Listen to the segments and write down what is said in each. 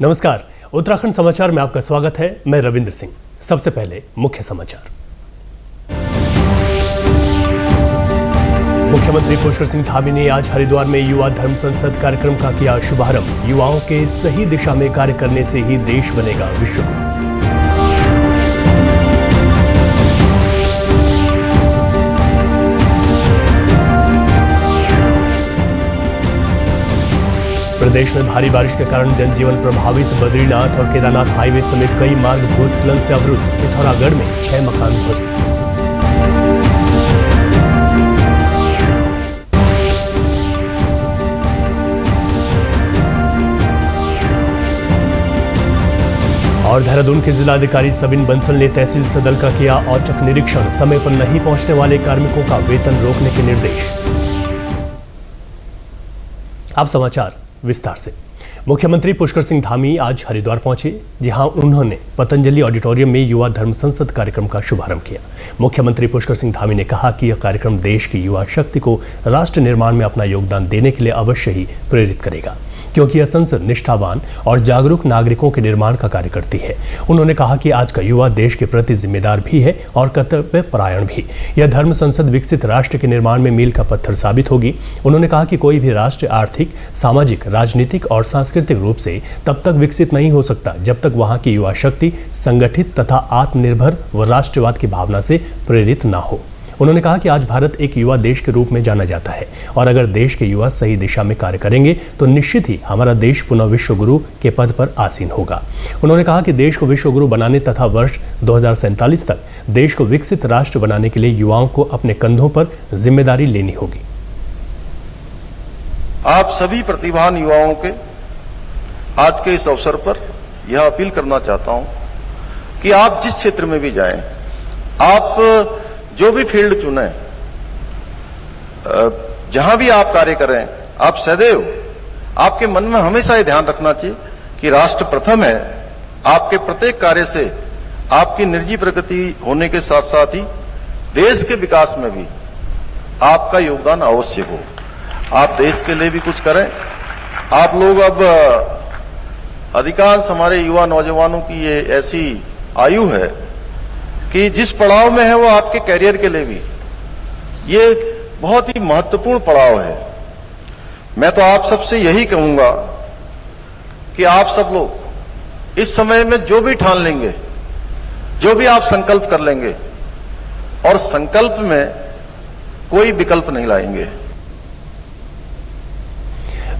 नमस्कार, उत्तराखंड समाचार में आपका स्वागत है। मैं रविंद्र सिंह। सबसे पहले मुख्य समाचार। मुख्यमंत्री पुष्कर सिंह धामी ने आज हरिद्वार में युवा धर्म संसद कार्यक्रम का किया शुभारंभ। युवाओं के सही दिशा में कार्य करने से ही देश बनेगा विश्व गुरु। प्रदेश में भारी बारिश के कारण जनजीवन प्रभावित। बद्रीनाथ और केदारनाथ हाईवे समेत कई मार्ग भूस्खलन से अवरुद्ध। पिथौरागढ़ में 6 मकान ध्वस्त। और देहरादून के जिलाधिकारी सविन बंसल ने तहसील सदल का किया औचक निरीक्षण। समय पर नहीं पहुंचने वाले कार्मिकों का वेतन रोकने के निर्देश। अब समाचार विस्तार से। मुख्यमंत्री पुष्कर सिंह धामी आज हरिद्वार पहुंचे, जहां उन्होंने पतंजलि ऑडिटोरियम में युवा धर्म संसद कार्यक्रम का शुभारंभ किया। मुख्यमंत्री पुष्कर सिंह धामी ने कहा कि यह कार्यक्रम देश की युवा शक्ति को राष्ट्र निर्माण में अपना योगदान देने के लिए अवश्य ही प्रेरित करेगा, क्योंकि यह संसद निष्ठावान और जागरूक नागरिकों के निर्माण का कार्य करती है। उन्होंने कहा कि आज का युवा देश के प्रति जिम्मेदार भी है और कर्तव्य परायण भी। यह धर्म संसद विकसित राष्ट्र के निर्माण में मील का पत्थर साबित होगी। उन्होंने कहा कि कोई भी राष्ट्र आर्थिक, सामाजिक, राजनीतिक और सांस्कृतिक रूप से तब तक विकसित नहीं हो सकता जब तक वहां की युवा शक्ति संगठित तथा आत्मनिर्भर व राष्ट्रवाद की भावना से प्रेरित न हो। उन्होंने कहा कि आज भारत एक युवा देश के रूप में जाना जाता है और अगर देश के युवा सही दिशा में कार्य करेंगे तो निश्चित ही हमारा देश पुनः विश्व गुरु के पद पर आसीन होगा। उन्होंने कहा कि देश को विश्व गुरु बनाने तथा वर्ष 2047 तक देश को विकसित राष्ट्र बनाने के लिए युवाओं को अपने कंधों पर जिम्मेदारी लेनी होगी। आप सभी प्रतिभावान युवाओं के आज के इस अवसर पर यह अपील करना चाहता हूं कि आप जिस क्षेत्र में भी जाएं, आप जो भी फील्ड चुने, जहां भी आप कार्य करें, आप सदैव आपके मन में हमेशा ये ध्यान रखना चाहिए कि राष्ट्र प्रथम है। आपके प्रत्येक कार्य से आपकी निजी प्रगति होने के साथ साथ ही देश के विकास में भी आपका योगदान अवश्य हो। आप देश के लिए भी कुछ करें। आप लोग अब अधिकांश हमारे युवा नौजवानों की ये ऐसी आयु है कि जिस पड़ाव में है वो आपके कैरियर के लिए भी ये बहुत ही महत्वपूर्ण पड़ाव है। मैं तो आप सबसे यही कहूंगा कि आप सब लोग इस समय में जो भी ठान लेंगे, जो भी आप संकल्प कर लेंगे और संकल्प में कोई विकल्प नहीं लाएंगे।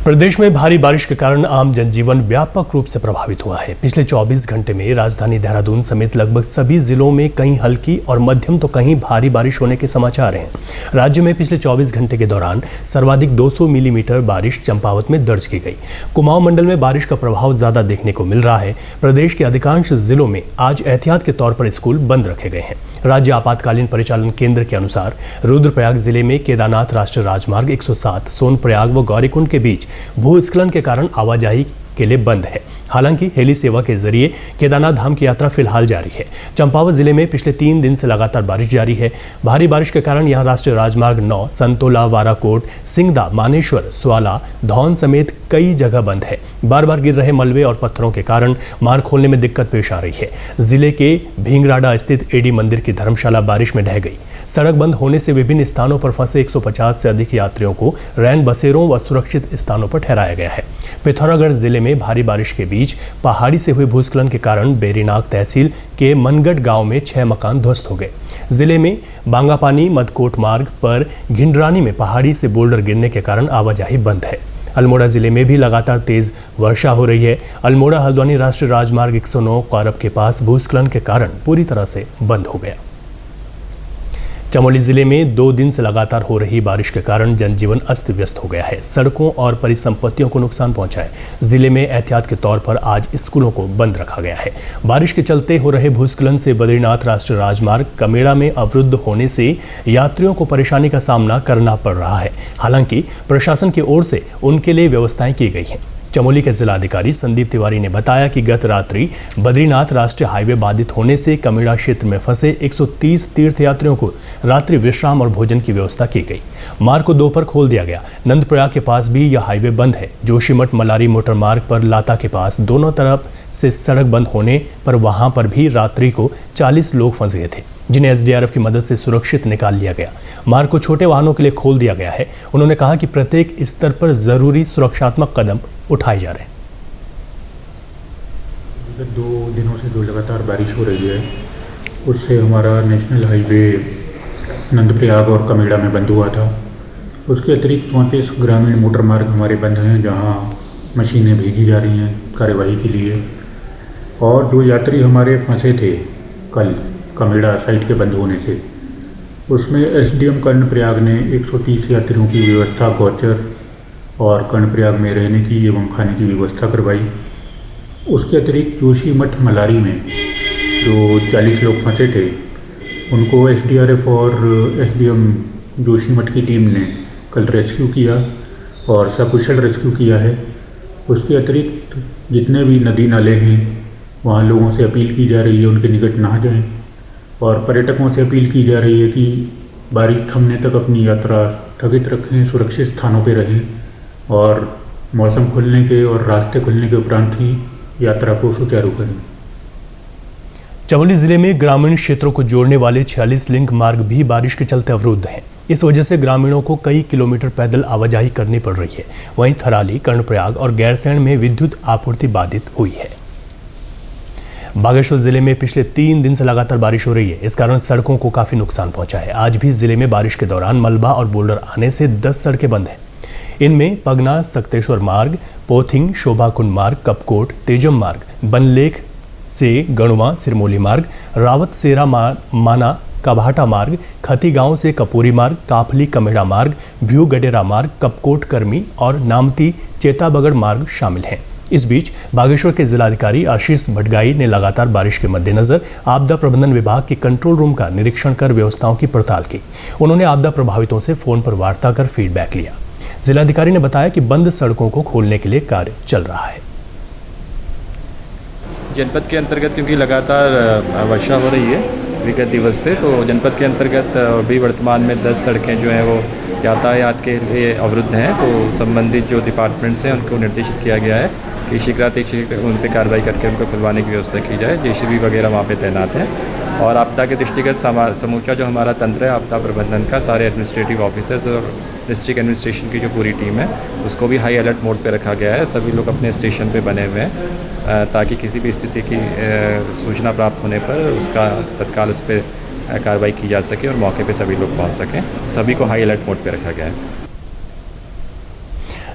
प्रदेश में भारी बारिश के कारण आम जनजीवन व्यापक रूप से प्रभावित हुआ है। पिछले 24 घंटे में राजधानी देहरादून समेत लगभग सभी जिलों में कहीं हल्की और मध्यम तो कहीं भारी बारिश होने के समाचार हैं। राज्य में पिछले 24 घंटे के दौरान सर्वाधिक 200 मिलीमीटर बारिश चंपावत में दर्ज की गई। कुमाऊं मंडल में बारिश का प्रभाव ज्यादा देखने को मिल रहा है। प्रदेश के अधिकांश जिलों में आज एहतियात के तौर पर स्कूल बंद रखे गए हैं। राज्य आपातकालीन परिचालन केंद्र के अनुसार रुद्रप्रयाग जिले में केदारनाथ राष्ट्रीय राजमार्ग 107 सोनप्रयाग व गौरीकुंड के बीच भूस्खलन के कारण आवाजाही के लिए बंद है। हालांकि हेली सेवा के जरिए केदारनाथ धाम की यात्रा फिलहाल जारी है। चंपावत जिले में पिछले 3 दिन से लगातार बारिश जारी है। भारी बारिश के कारण यहां राष्ट्रीय राजमार्ग 9 संतोला, वाराकोट, सिंगदा, मानेश्वर, स्वाला, धौन समेत कई जगह बंद है। बार बार गिर रहे मलबे और पत्थरों के कारण मार्ग खोलने में दिक्कत पेश आ रही है। जिले के भींगराडा स्थित एडी मंदिर की धर्मशाला बारिश में ढह गई। सड़क बंद होने से विभिन्न स्थानों पर फंसे 150 से अधिक यात्रियों को रैन बसेरों व सुरक्षित स्थानों पर ठहराया गया है। पिथौरागढ़ जिले में भारी बारिश के बीच पहाड़ी से हुए भूस्खलन के कारण बेरीनाग तहसील के मनगढ़ गांव में 6 मकान ध्वस्त हो गए। जिले में बांगापानी मदकोट मार्ग पर घिंडरानी में पहाड़ी से बोल्डर गिरने के कारण आवाजाही बंद है। अल्मोड़ा जिले में भी लगातार तेज वर्षा हो रही है। अल्मोड़ा हल्द्वानी राष्ट्रीय राजमार्ग 109 कौरब के पास भूस्खलन के कारण पूरी तरह से बंद हो गया। चमोली जिले में 2 दिन से लगातार हो रही बारिश के कारण जनजीवन अस्त व्यस्त हो गया है। सड़कों और परिसंपत्तियों को नुकसान पहुंचा है। जिले में एहतियात के तौर पर आज स्कूलों को बंद रखा गया है। बारिश के चलते हो रहे भूस्खलन से बद्रीनाथ राष्ट्रीय राजमार्ग कमेड़ा में अवरुद्ध होने से यात्रियों को परेशानी का सामना करना पड़ रहा है। हालांकि प्रशासन की ओर से उनके लिए व्यवस्थाएं की गई हैं। चमोली के जिलाधिकारी संदीप तिवारी ने बताया कि गत रात्रि बद्रीनाथ राष्ट्रीय हाईवे बाधित होने से कमेड़ा क्षेत्र में फंसे 130 तीर्थयात्रियों को रात्रि विश्राम और भोजन की व्यवस्था की गई। मार्ग को दोपहर खोल दिया गया। नंदप्रयाग के पास भी यह हाईवे बंद है। जोशीमठ मलारी मोटर मार्ग पर लाता के पास दोनों तरफ से सड़क बंद होने पर वहां पर भी रात्रि को 40 लोग फंस गए थे, जिन्हें एसडीआरएफ की मदद से सुरक्षित निकाल लिया गया। मार्ग को छोटे वाहनों के लिए खोल दिया गया है। उन्होंने कहा कि प्रत्येक स्तर पर जरूरी सुरक्षात्मक कदम उठाए जा रहे हैं। 2 दिनों से जो लगातार बारिश हो रही है, उससे हमारा नेशनल हाईवे नंदप्रयाग और कमेड़ा में बंद हुआ था। उसके अतिरिक्त 34 ग्रामीण मोटर मार्ग हमारे बंद हैं, जहां मशीनें भेजी जा रही हैं कार्यवाही के लिए। और जो यात्री हमारे फंसे थे कल कमेड़ा साइट के बंद होने से, उसमें एसडीएम कर्णप्रयाग ने 130 यात्रियों की व्यवस्था गौचर और कर्णप्रयाग में रहने की एवं खाने की व्यवस्था करवाई। उसके अतिरिक्त जोशीमठ मलारी में जो 40 लोग फंसे थे, उनको एसडीआरएफ और एसडीएम जोशीमठ की टीम ने कल रेस्क्यू किया और सकुशल रेस्क्यू किया है। उसके अतिरिक्त जितने भी नदी नाले हैं, वहाँ लोगों से अपील की जा रही है उनके निकट ना जाएं, और पर्यटकों से अपील की जा रही है कि बारिश थमने तक अपनी यात्रा स्थगित रखें, सुरक्षित स्थानों पर रहें और मौसम खुलने के और रास्ते खुलने के उपरांत ही यात्रा को सुचारू करें। चमोली जिले में ग्रामीण क्षेत्रों को जोड़ने वाले 46 लिंक मार्ग भी बारिश के चलते अवरुद्ध हैं। इस वजह से ग्रामीणों को कई किलोमीटर पैदल आवाजाही करनी पड़ रही है। वहीं थराली, कर्णप्रयाग और गैरसैंण में विद्युत आपूर्ति बाधित हुई है। बागेश्वर जिले में पिछले 3 दिन से लगातार बारिश हो रही है। इस कारण सड़कों को काफी नुकसान पहुंचा है। आज भी जिले में बारिश के दौरान मलबा और बोल्डर आने से 10 सड़कें बंद हैं। इनमें पगना सक्तेश्वर मार्ग, पोथिंग शोभाकुंड मार्ग, कपकोट तेजम मार्ग, बनलेख से गणवा सिरमौली मार्ग, रावत सेरा माना कभाटा मार्ग, खती गांव से कपूरी मार्ग, काफली कमेड़ा मार्ग, भ्यू गडेरा मार्ग, कपकोट कर्मी और नामती चेताबगड़ मार्ग शामिल हैं। इस बीच बागेश्वर के जिलाधिकारी आशीष भटगाई ने लगातार बारिश के मद्देनजर आपदा प्रबंधन विभाग के कंट्रोल रूम का निरीक्षण कर व्यवस्थाओं की पड़ताल की। उन्होंने आपदा प्रभावितों से फोन पर वार्ता कर फीडबैक लिया। जिलाधिकारी ने बताया कि बंद सड़कों को खोलने के लिए कार्य चल रहा है। जनपद के अंतर्गत क्योंकि लगातार वर्षा हो रही है विगत दिवस से, तो जनपद के अंतर्गत अभी वर्तमान में 10 सड़कें जो हैं वो यातायात के लिए अवरुद्ध हैं। तो संबंधित जो डिपार्टमेंट्स हैं उनको निर्देशित किया गया है कि शीघ्रातिशीघ्र उन पर कार्रवाई करके उनको खुलवाने की व्यवस्था की जाए। जेसीबी वगैरह वहाँ पे तैनात हैं और आपदा के दृष्टिगत समूचा जो हमारा तंत्र है आपदा प्रबंधन का, सारे एडमिनिस्ट्रेटिव ऑफिसर्स और डिस्ट्रिक्ट एडमिनिस्ट्रेशन की जो पूरी टीम है उसको भी हाई अलर्ट मोड पे रखा गया है। सभी लोग अपने स्टेशन पे बने हुए हैं ताकि किसी भी स्थिति की सूचना प्राप्त होने पर उसका तत्काल उस पर कार्रवाई की जा सके और मौके पे सभी लोग पहुंच सकें। सभी को हाई अलर्ट मोड पे रखा गया है।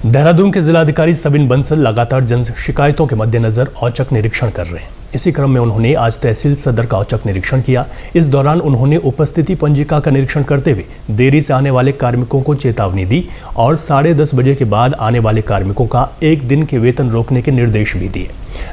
देहरादून के जिलाधिकारी सविन बंसल लगातार जन शिकायतों के मद्देनजर औचक निरीक्षण कर रहे हैं। इसी क्रम में उन्होंने आज तहसील सदर का औचक निरीक्षण किया। इस दौरान उन्होंने उपस्थिति पंजिका का निरीक्षण करते हुए देरी से आने वाले कार्मिकों को चेतावनी दी और 10:30 बजे के बाद आने वाले कार्मिकों का 1 दिन के वेतन रोकने के निर्देश भी दिए।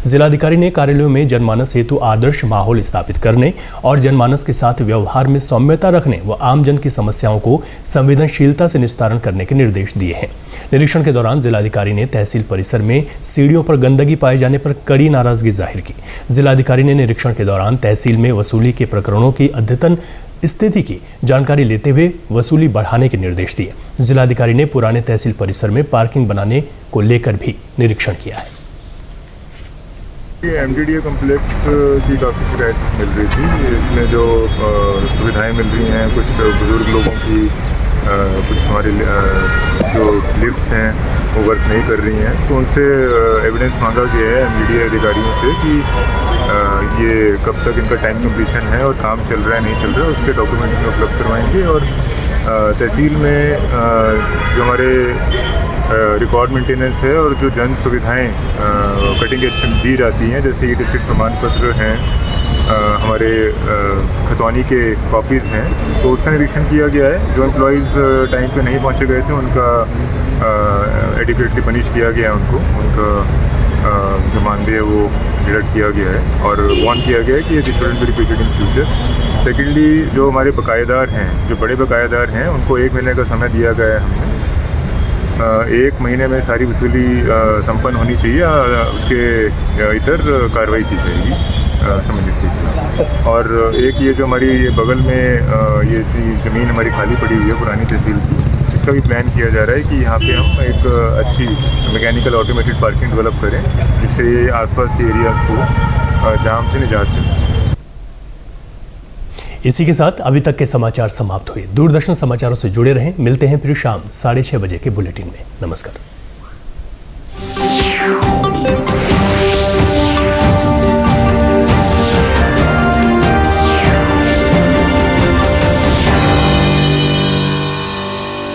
जिलाधिकारी ने कार्यालयों में जनमानस हेतु आदर्श माहौल स्थापित करने और जनमानस के साथ व्यवहार में सौम्यता रखने व आमजन की समस्याओं को संवेदनशीलता से निस्तारण करने के निर्देश दिए हैं। निरीक्षण के दौरान जिलाधिकारी ने तहसील परिसर में सीढ़ियों पर गंदगी पाए जाने पर कड़ी नाराजगी जाहिर की। जिलाधिकारी ने निरीक्षण के दौरान तहसील में वसूली के प्रकरणों की अद्यतन स्थिति की जानकारी लेते हुए वसूली बढ़ाने के निर्देश दिए। जिलाधिकारी ने पुराने तहसील परिसर में पार्किंग बनाने को लेकर भी निरीक्षण किया है। एमडीडीए कॉम्प्लेक्स की काफ़ी शिकायत मिल रही थी। इसमें जो सुविधाएं मिल रही हैं, कुछ बुजुर्ग लोगों की कुछ हमारे जो लिफ्ट्स हैं वो वर्क नहीं कर रही हैं, तो उनसे एविडेंस मांगा गया है एमडीडीए अधिकारियों से कि ये कब तक इनका टाइम कंप्लीशन है और काम चल रहा है नहीं चल रहा है, उसके डॉक्यूमेंट में उपलब्ध करवाएंगे। और तहसील में जो हमारे रिकॉर्ड मेंटेनेंस है और जो जन सुविधाएं कटिंग एज दी जाती हैं, जैसे ई डिस्ट्रिक्ट प्रमाण पत्र हैं, हमारे खतौनी के कॉपीज़ हैं, तो उसका निरीक्षण किया गया है। जो एम्प्लॉयज़ टाइम पे नहीं पहुंचे गए थे उनका एडिक्वेटली पनिश किया गया, उनका जो मानदेय है वो डिडक्ट किया गया है और वार्न किया गया है कि ये this shouldn't be repeated in future. Secondly, जो हमारे बकायेदार हैं, जो बड़े बकायेदार हैं, उनको 1 महीने का समय दिया गया है हमने 1 महीने में सारी वसूली संपन्न होनी चाहिए, उसके इतर कार्रवाई की जाएगी संबंधित के खिलाफ। और एक ये जो हमारी ये बगल में ये ज़मीन हमारी खाली पड़ी हुई है पुरानी तहसील की, इसका भी प्लान किया जा रहा है कि यहाँ पे हम एक अच्छी मैकेनिकल ऑटोमेटेड पार्किंग डेवलप करें, जिससे आसपास के एरियाज़ को जाम से निजात मिले। इसी के साथ अभी तक के समाचार समाप्त हुए। दूरदर्शन समाचारों से जुड़े रहें। मिलते हैं फिर शाम 6:30 बजे के बुलेटिन में। नमस्कार।